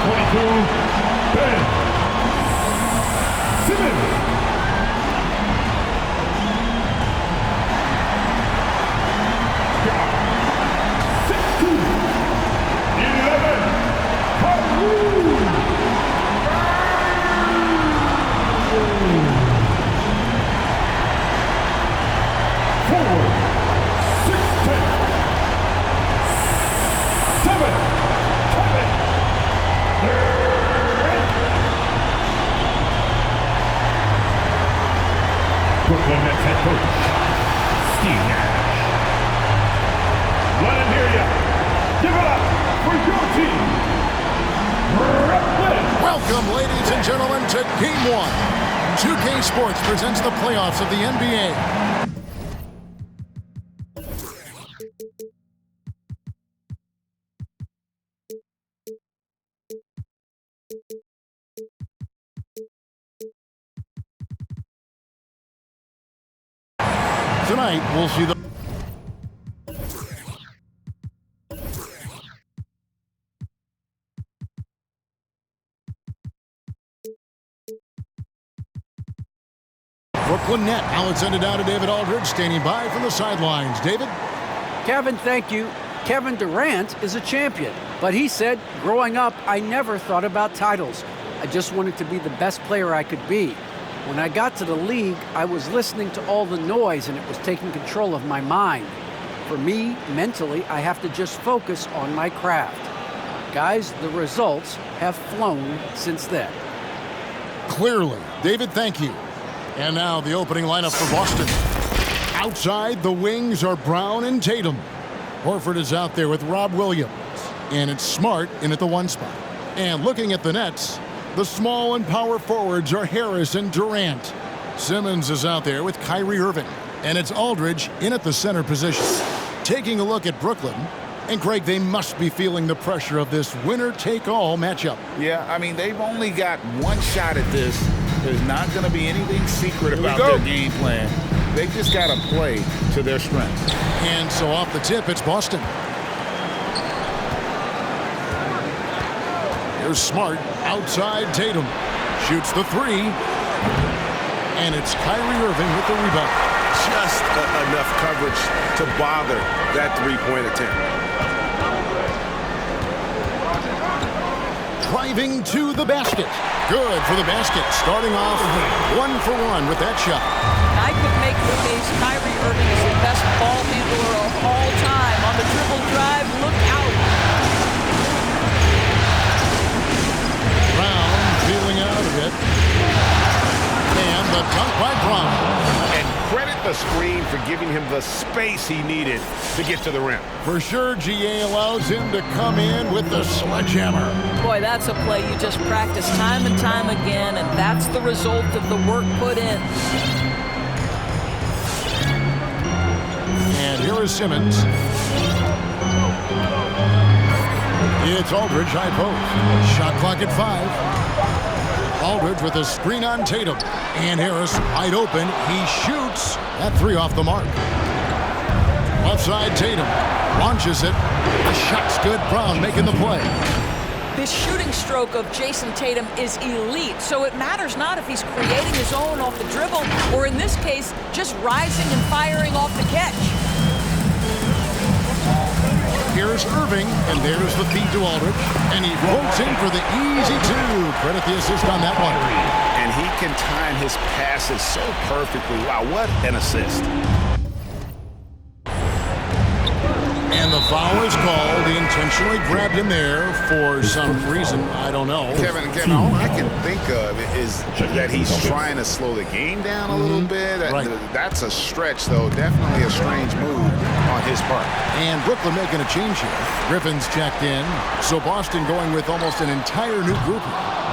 22, Ben Simmons. Brooklyn Nets head coach, Steve Nash. Let him hear ya. Give it up for your team, Brooklyn. Welcome, ladies and gentlemen, to Game 1. 2K Sports presents the playoffs of the NBA. Tonight, we'll see the Brooklyn net. Now it's sent it down to David Aldridge, standing by from the sidelines. David? Kevin, thank you. Kevin Durant is a champion, but he said, growing up, I never thought about titles. I just wanted to be the best player I could be. When I got to the league, I was listening to all the noise and it was taking control of my mind. For me, mentally, I have to just focus on my craft. Guys, the results have flown since then. Clearly. David, thank you. And now the opening lineup for Boston. Outside, the wings are Brown and Tatum. Horford is out there with Rob Williams. And it's Smart in at the 1 spot. And looking at the Nets, the small and power forwards are Harris and Durant. Simmons is out there with Kyrie Irving. And it's Aldridge in at the center position. Taking a look at Brooklyn. And Craig, they must be feeling the pressure of this winner-take-all matchup. Yeah, I mean, they've only got one shot at this. There's not going to be anything secret about their game plan. They just got to play to their strengths. And so off the tip, it's Boston. Here's Smart, outside Tatum. Shoots the 3. And it's Kyrie Irving with the rebound. Just enough coverage to bother that three-point attempt. Driving to the basket. Good for the basket. Starting off 1 for 1 with that shot. I could make the case Kyrie Irving is the best ball handler of all time. On the dribble drive, look out. Brown feeling out of it. And the dunk by Brown. And credit the screen for giving him the space he needed to get to the rim. For sure, GA allows him to come in with the sledgehammer. Boy, that's a play you just practice time and time again, and that's the result of the work put in. And here is Simmons. It's Aldridge, high post. Shot clock at 5. Aldridge with a screen on Tatum. And Harris wide open. He shoots. That 3 off the mark. Left side, Tatum launches it. The shot's good. Brown making the play. This shooting stroke of Jason Tatum is elite, so it matters not if he's creating his own off the dribble or, in this case, just rising and firing off the catch. Here's Irving, and there's the feed to Aldridge. And he floats in for the easy 2. Credit the assist on that one. And he can time his passes so perfectly. Wow, what an assist. And the foul is called. He intentionally grabbed him there for some reason. I don't know. Kevin, all I can think of is that he's trying to slow the game down a little bit. Right. That's a stretch, though. Definitely a strange move on his part. And Brooklyn making a change here. Griffin's checked in. So Boston going with almost an entire new group.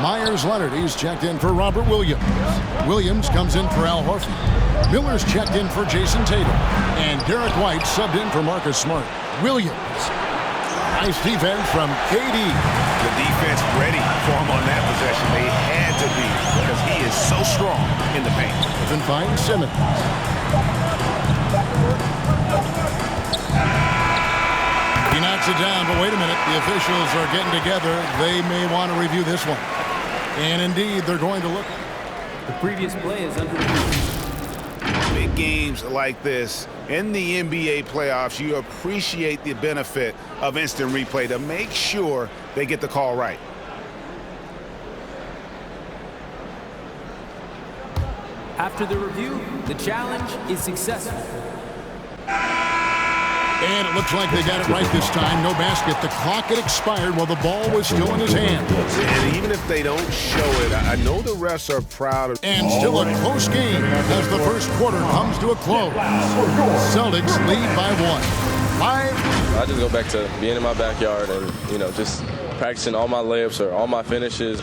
Myers Leonard, he's checked in for Robert Williams. Williams comes in for Al Horford. Miller's checked in for Jason Tatum. And Derek White subbed in for Marcus Smart. Williams. Nice defense from KD. The defense ready for him on that possession. They had to be because he is so strong in the paint. Griffin finds Simmons. He knocks Gets it down, but wait a minute. The officials are getting together. They may want to review this one. And indeed, they're going to look. The previous play is under review. Big games like this in the NBA playoffs, you appreciate the benefit of instant replay to make sure they get the call right. After the review, the challenge is successful. And it looks like they got it right this time. No basket. The clock had expired while the ball was still in his hand. And even if they don't show it, I know the refs are proud of. And still a close game as the first quarter comes to a close. Celtics lead by 1. I just go back to being in my backyard and, just practicing all my layups or all my finishes.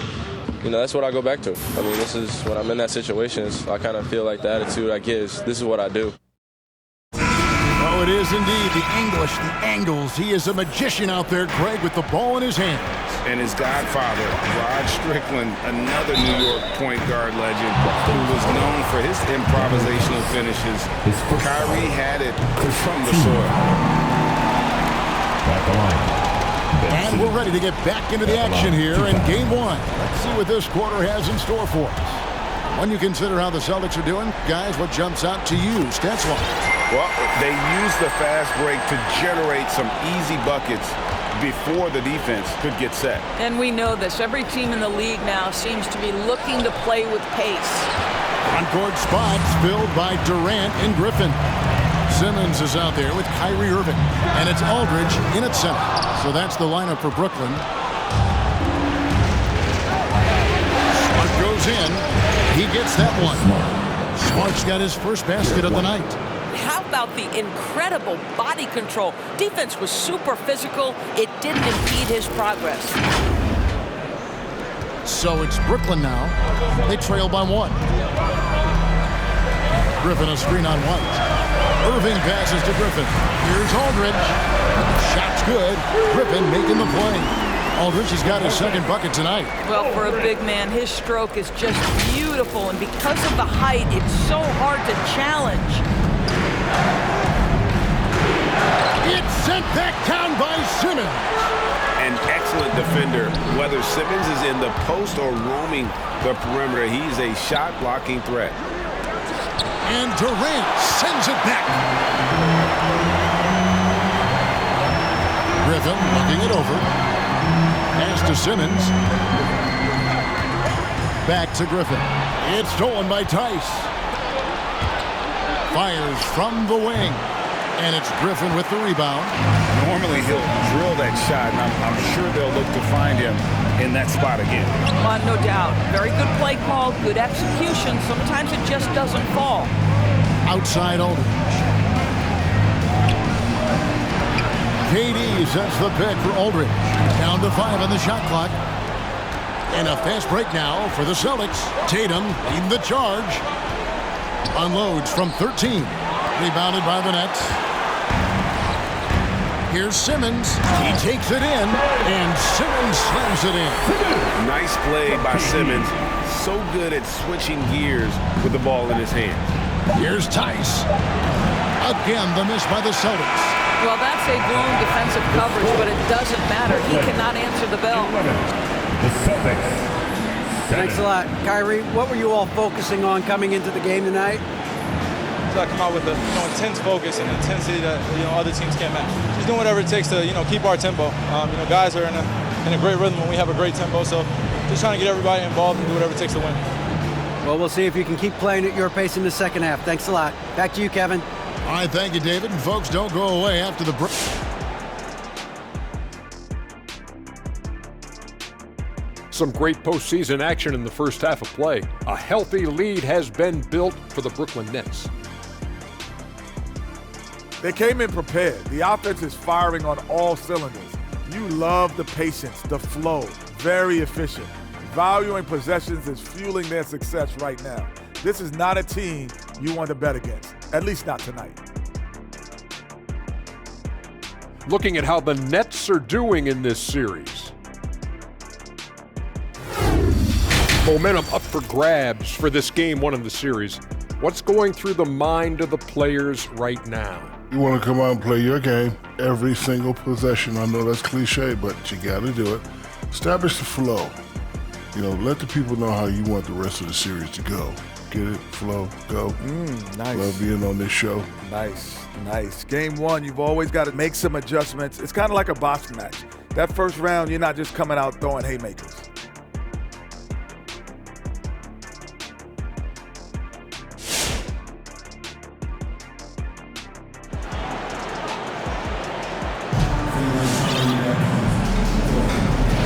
That's what I go back to. I mean, this is when I'm in that situation, I kind of feel like the attitude I get is this is what I do. Oh, it is indeed. The English, the angles. He is a magician out there, Greg, with the ball in his hands. And his godfather, Rod Strickland, another New York point guard legend who was known for his improvisational finishes. Kyrie had it from the soil. And we're ready to get back into the action here in Game 1. Let's see what this quarter has in store for us. When you consider how the Celtics are doing, guys, what jumps out to you, stats-wise? Well, they used the fast break to generate some easy buckets before the defense could get set. And we know this. Every team in the league now seems to be looking to play with pace. On-court spots filled by Durant and Griffin. Simmons is out there with Kyrie Irving. And it's Aldridge in at center. So that's the lineup for Brooklyn. Smart goes in. He gets that one. Smart's got his first basket of the night. How about the incredible body control? Defense was super physical. It didn't impede his progress. So it's Brooklyn now. They trail by 1. Griffin a screen on White. Irving passes to Griffin. Here's Aldridge. Shot's good. Griffin making the play. Aldridge has got his second bucket tonight. Well, for a big man, his stroke is just beautiful. And because of the height, it's so hard to challenge. It's sent back down by Simmons. An excellent defender. Whether Simmons is in the post or roaming the perimeter, he's a shot-blocking threat. And Durant sends it back. Griffin looking it over. Pass to Simmons. Back to Griffin. It's stolen by Tice. Fires from the wing. And it's Griffin with the rebound. Normally he'll drill that shot, and I'm sure they'll look to find him in that spot again. No doubt. Very good play call, good execution. Sometimes it just doesn't fall. Outside Aldridge. KD sets the pick for Aldridge. Down to 5 on the shot clock. And a fast break now for the Celtics. Tatum leading the charge. Unloads from 13. Rebounded by the Nets. Here's Simmons. He takes it in, and Simmons slams it in. Nice play by Simmons. So good at switching gears with the ball in his hands. Here's Tice. Again, the miss by the Celtics. Well, that's a blown defensive coverage, but it doesn't matter. He cannot answer the bell. The Celtics. Thanks a lot. Kyrie, what were you all focusing on coming into the game tonight? So I come out with a intense focus and intensity that other teams can't match. Just doing whatever it takes to keep our tempo. Guys are in a great rhythm when we have a great tempo. So just trying to get everybody involved and do whatever it takes to win. Well, we'll see if you can keep playing at your pace in the second half. Thanks a lot. Back to you, Kevin. All right, thank you, David. And folks, don't go away after the break. Some great postseason action in the first half of play. A healthy lead has been built for the Brooklyn Nets. They came in prepared. The offense is firing on all cylinders. You love the patience, the flow. Very efficient. Valuing possessions is fueling their success right now. This is not a team you want to bet against, at least not tonight. Looking at how the Nets are doing in this series. Momentum up for grabs for this game 1 of the series. What's going through the mind of the players right now? You want to come out and play your game every single possession. I know that's cliche, but you got to do it. Establish the flow. You know, let the people know how you want the rest of the series to go. Get it? Flow, go. Nice. Love being on this show. Nice. Game one, you've always got to make some adjustments. It's kind of like a boxing match. That first round, you're not just coming out throwing haymakers.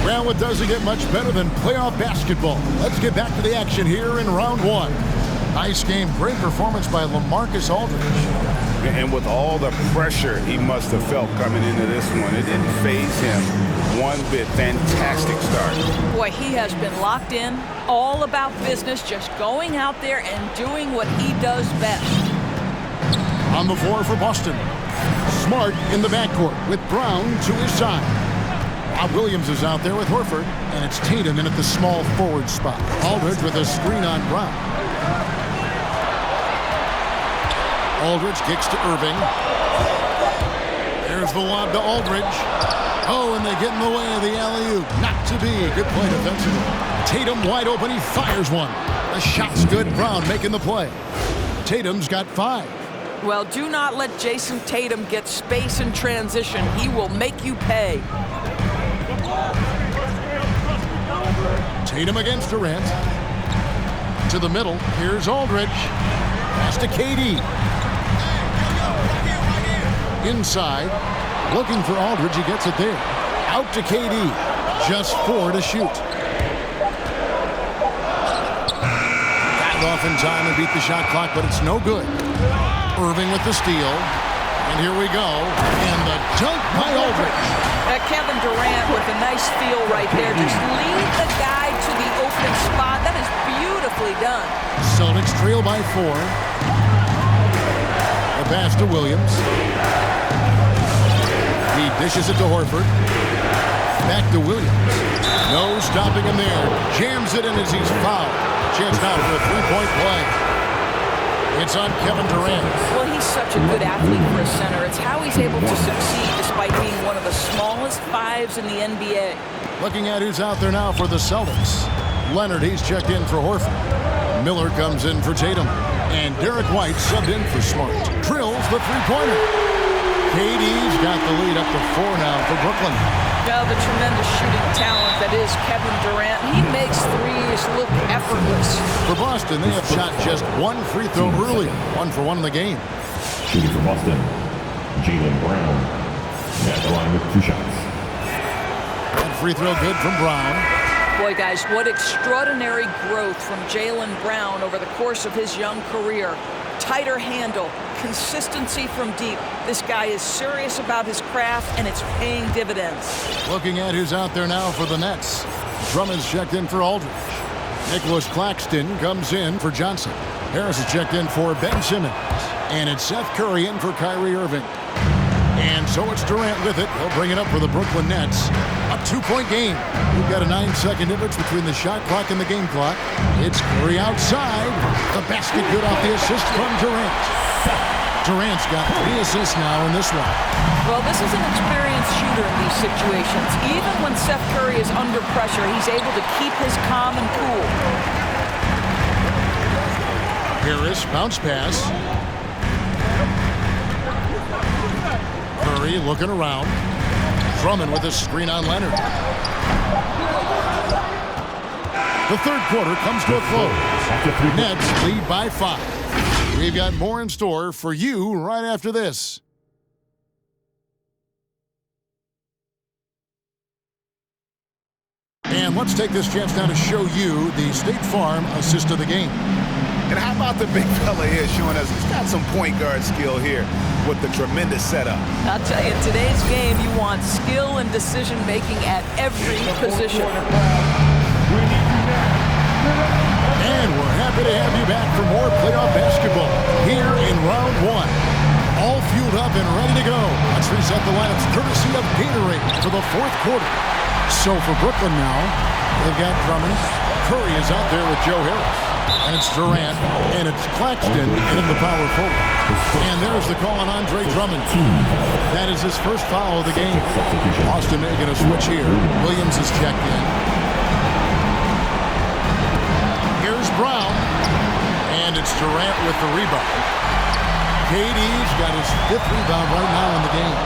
Well, it doesn't get much better than playoff basketball. Let's get back to the action here in round one. Nice game. Great performance by LaMarcus Aldridge. And with all the pressure he must have felt coming into this one, it didn't faze him one bit. Fantastic start. Boy, he has been locked in, all about business, just going out there and doing what he does best. On the floor for Boston. Smart in the backcourt with Brown to his side. Rob Williams is out there with Horford, and it's Tatum in at the small forward spot. Aldridge with a screen on Brown. Aldridge kicks to Irving. There's the lob to Aldridge. Oh, and they get in the way of the alley-oop. Not to be. Good play defensively. Tatum wide open. He fires one. The shot's good. Brown making the play. Tatum's got 5. Well, do not let Jason Tatum get space in transition. He will make you pay. Tatum against Durant. To the middle. Here's Aldridge. Pass to KD. Inside. Looking for Aldridge. He gets it there. Out to KD. Just 4 to shoot. Got it off in time and beat the shot clock, but it's no good. Irving with the steal. And here we go. And the dunk by Aldridge. Kevin Durant with a nice feel right there. Just lead the guy to the open spot. That is beautifully done. Celtics trail by 4. A pass to Williams. He dishes it to Horford. Back to Williams. No stopping him there. Jams it in as he's fouled. Chance now for a 3-point play. It's on Kevin Durant. Well, he's such a good athlete for a center. It's how he's able to succeed despite being one of the smallest 5s in the NBA. Looking at who's out there now for the Celtics. Leonard, he's checked in for Horford. Miller comes in for Tatum. And Derek White subbed in for Smart. Drills the 3-pointer. KD's got the lead up to 4 now for Brooklyn. Now the tremendous shooting talent that is Kevin Durant. He makes threes look effortless. For Boston, they have shot just 1 free throw earlier. 1 for 1 in the game. Shooting for Boston, Jaylen Brown. At the line with 2 shots. That free throw good from Brown. Boy, guys, what extraordinary growth from Jaylen Brown over the course of his young career. Tighter handle, consistency from deep. This guy is serious about his craft, and it's paying dividends. Looking at who's out there now for the Nets. Drummond's checked in for Aldridge. Nicholas Claxton comes in for Johnson. Harris is checked in for Ben Simmons. And it's Seth Curry in for Kyrie Irving. And so it's Durant with it. He'll bring it up for the Brooklyn Nets. A 2-point game. We've got a 9-second difference between the shot clock and the game clock. It's Curry outside. The basket good off the assist from Durant. Durant's got 3 assists now in this one. Well, this is an experienced shooter in these situations. Even when Seth Curry is under pressure, he's able to keep his calm and cool. Harris, bounce pass. Curry looking around. Drummond with a screen on Leonard. The third quarter comes to a close. Nets lead by 5. We've got more in store for you right after this. And let's take this chance now to show you the State Farm assist of the game. And how about the big fella here showing us he's got some point guard skill here with the tremendous setup. I'll tell you, in today's game, you want skill and decision-making at every position. And we're happy to have you back for more playoff basketball here in round 1. All fueled up and ready to go. Let's reset the lineups courtesy of Gatorade for the 4th quarter. So for Brooklyn now, they've got Drummond, Curry is out there with Joe Harris. And it's Durant, and it's Claxton in the power forward. And there's the call on Andre Drummond. That is his first foul of the game. Boston making a switch here. Williams is checked in. Here's Brown, and it's Durant with the rebound. KD's got his 5th rebound right now in the game.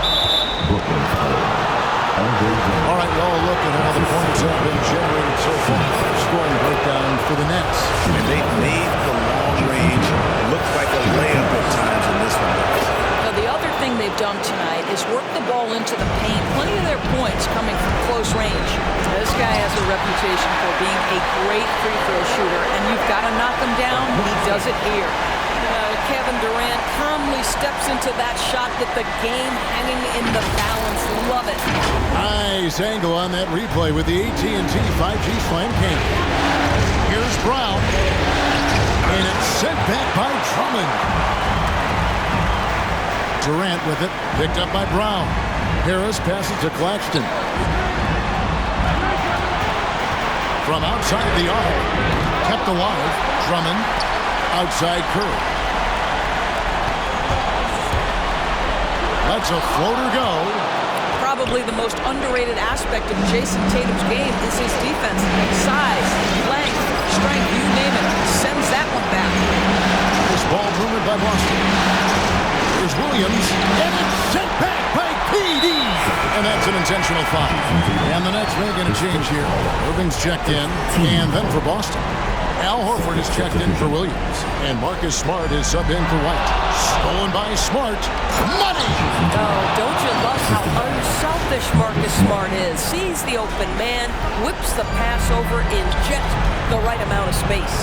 All right, well, look at how the points have been generated so far. Scoring breakdown for the Nets. And they made the long range look like a layup at times in this one. Now, the other thing they've done tonight is work the ball into the paint. Plenty of their points coming from close range. This guy has a reputation for being a great free throw shooter, and you've got to knock him down. He does it here. Kevin Durant calmly steps into that shot with the game hanging in the balance. Love it. Nice angle on that replay with the AT&T 5G Slam King. Here's Brown. And it's sent back by Drummond. Durant with it. Picked up by Brown. Harris passes to Claxton. From outside the arc. Kept alive. Drummond. Outside Curry. Lets a floater go. Probably the most underrated aspect of Jason Tatum's game is his defense. Size, length, strength, you name it. Sends that one back. This ball rumored by Boston. Here's Williams. And it's sent back by KD. And that's an intentional foul. And the Nets making a change here. Irving's checked in. And then for Boston, Al Horford is checked in for Williams. And Marcus Smart is subbed in for White. Stolen by Smart. Money! Oh, don't you love how unselfish Marcus Smart is? Sees the open man, whips the pass over in just the right amount of space.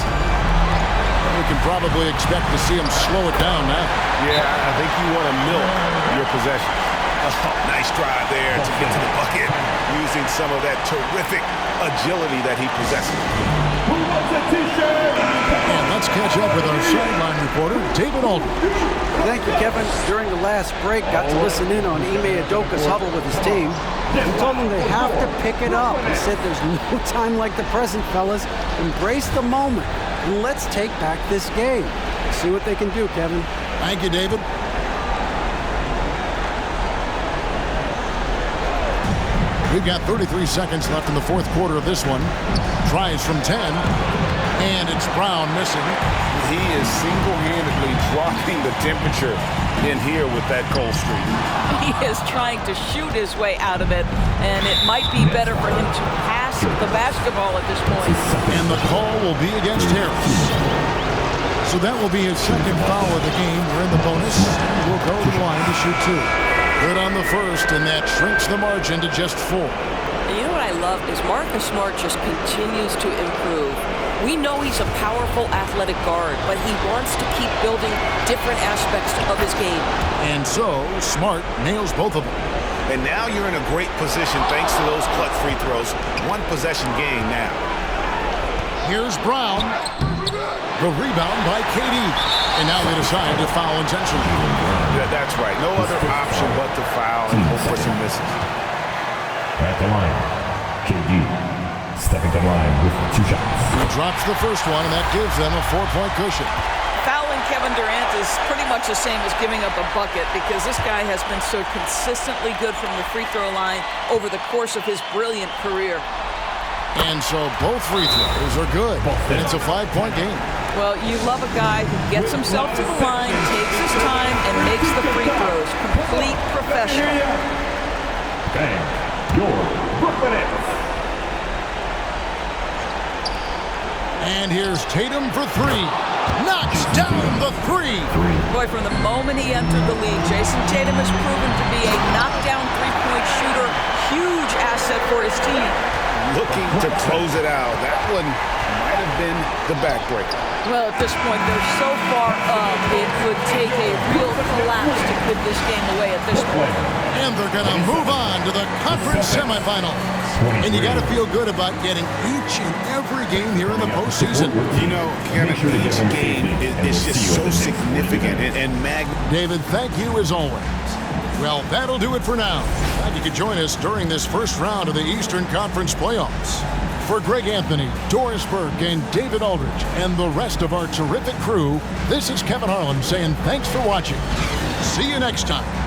We can probably expect to see him slow it down now. Yeah, I think you want to milk your possession. Oh, nice drive there to get to the bucket using some of that terrific agility that he possesses. Who wants a t-shirt? And let's catch up with our sideline reporter, David Aldridge. Thank you, Kevin. During the last break, got to listen in on Ime Udoka's huddle with his team. He told them they have to pick it up. He said there's no time like the present, fellas. Embrace the moment, and let's take back this game. See what they can do, Kevin. Thank you, David. We've got 33 seconds left in the fourth quarter of this one. Tries from 10. And it's Brown missing. He is single-handedly dropping the temperature in here with that cold streak. He is trying to shoot his way out of it, and it might be better for him to pass the basketball at this point. And the call will be against Harris. So that will be his second foul of the game. We're in the bonus. We'll go to the line to shoot 2. Good on the first, and that shrinks the margin to just 4. And you know what I love is Marcus Smart just continues to improve. We know he's a powerful athletic guard, but he wants to keep building different aspects of his game. And so, Smart nails both of them. And now you're in a great position thanks to those clutch free throws. One possession game now. Here's Brown. The rebound by KD. And now they decide to foul intentionally. Yeah, that's right. No other option but to foul and hope for some misses. At the line, KD. Stepping to the line with 2 shots. He drops the first one, and that gives them a 4-point cushion. Fouling Kevin Durant is pretty much the same as giving up a bucket because this guy has been so consistently good from the free throw line over the course of his brilliant career. And so both free throws are good, and it's a 5-point game. Well, you love a guy who gets himself to the line, takes his time, and makes the free throws. Complete professional. Bang. Your Brooklyn Nets. And here's Tatum for 3. Knocks down the 3. Boy, from the moment he entered the league, Jason Tatum has proven to be a knockdown three-point shooter. Huge asset for his team. Looking to close it out. That one might have been the backbreaker. Well, at this point, they're so far up, it would take a real collapse to put this game away at this point. And they're going to move on to the conference semifinal. And you got to feel good about getting each and every game here in the postseason. You know, Kevin, each game is just so significant and magnificent. David, thank you as always. Well, that'll do it for now. Glad you could join us during this first round of the Eastern Conference playoffs. For Greg Anthony, Doris Burke, and David Aldridge, and the rest of our terrific crew, this is Kevin Harlan saying thanks for watching. See you next time.